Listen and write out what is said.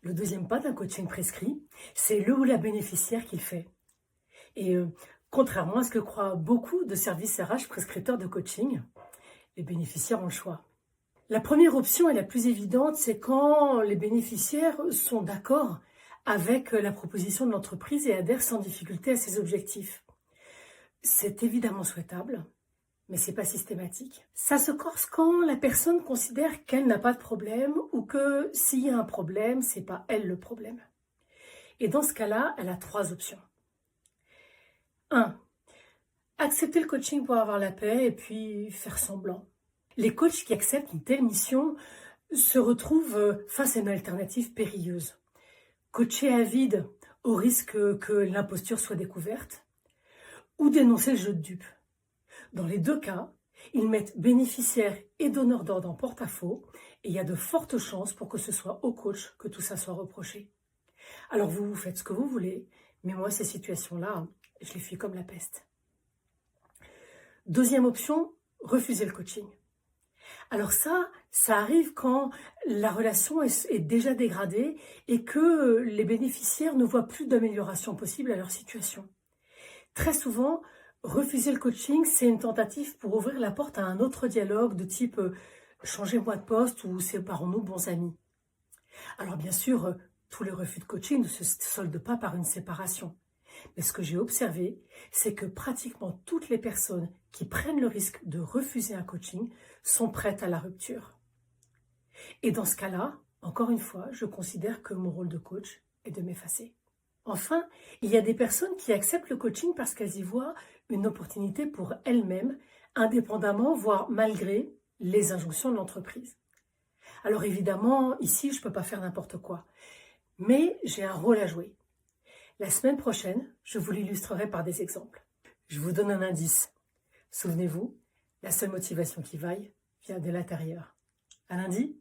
Le deuxième pas d'un coaching prescrit, c'est le ou la bénéficiaire qui le fait. Et contrairement à ce que croient beaucoup de services RH prescripteurs de coaching, les bénéficiaires ont le choix. La première option et la plus évidente, c'est quand les bénéficiaires sont d'accord avec la proposition de l'entreprise et adhèrent sans difficulté à ses objectifs. C'est évidemment souhaitable, mais c'est pas systématique. Ça se corse quand la personne considère qu'elle n'a pas de problème ou que s'il y a un problème, c'est pas elle le problème. Et dans ce cas-là, elle a 3 options. 1. Accepter le coaching pour avoir la paix et puis faire semblant. Les coachs qui acceptent une telle mission se retrouvent face à une alternative périlleuse. Coacher à vide au risque que l'imposture soit découverte ou dénoncer le jeu de dupe. Dans les 2 cas, ils mettent bénéficiaires et donneurs d'ordre en porte-à-faux et il y a de fortes chances pour que ce soit au coach que tout ça soit reproché. Alors vous faites ce que vous voulez, mais moi ces situations-là, je les fuis comme la peste. Deuxième option, refuser le coaching. Alors ça arrive quand la relation est déjà dégradée et que les bénéficiaires ne voient plus d'amélioration possible à leur situation. Très souvent, refuser le coaching, c'est une tentative pour ouvrir la porte à un autre dialogue de type changez-moi de poste ou séparons-nous bons amis. Alors bien sûr, tous les refus de coaching ne se soldent pas par une séparation. Mais ce que j'ai observé, c'est que pratiquement toutes les personnes qui prennent le risque de refuser un coaching sont prêtes à la rupture. Et dans ce cas-là, encore une fois, je considère que mon rôle de coach est de m'effacer. Enfin, il y a des personnes qui acceptent le coaching parce qu'elles y voient une opportunité pour elles-mêmes, indépendamment, voire malgré les injonctions de l'entreprise. Alors évidemment, ici, je ne peux pas faire n'importe quoi, mais j'ai un rôle à jouer. La semaine prochaine, je vous l'illustrerai par des exemples. Je vous donne un indice. Souvenez-vous, la seule motivation qui vaille vient de l'intérieur. À lundi.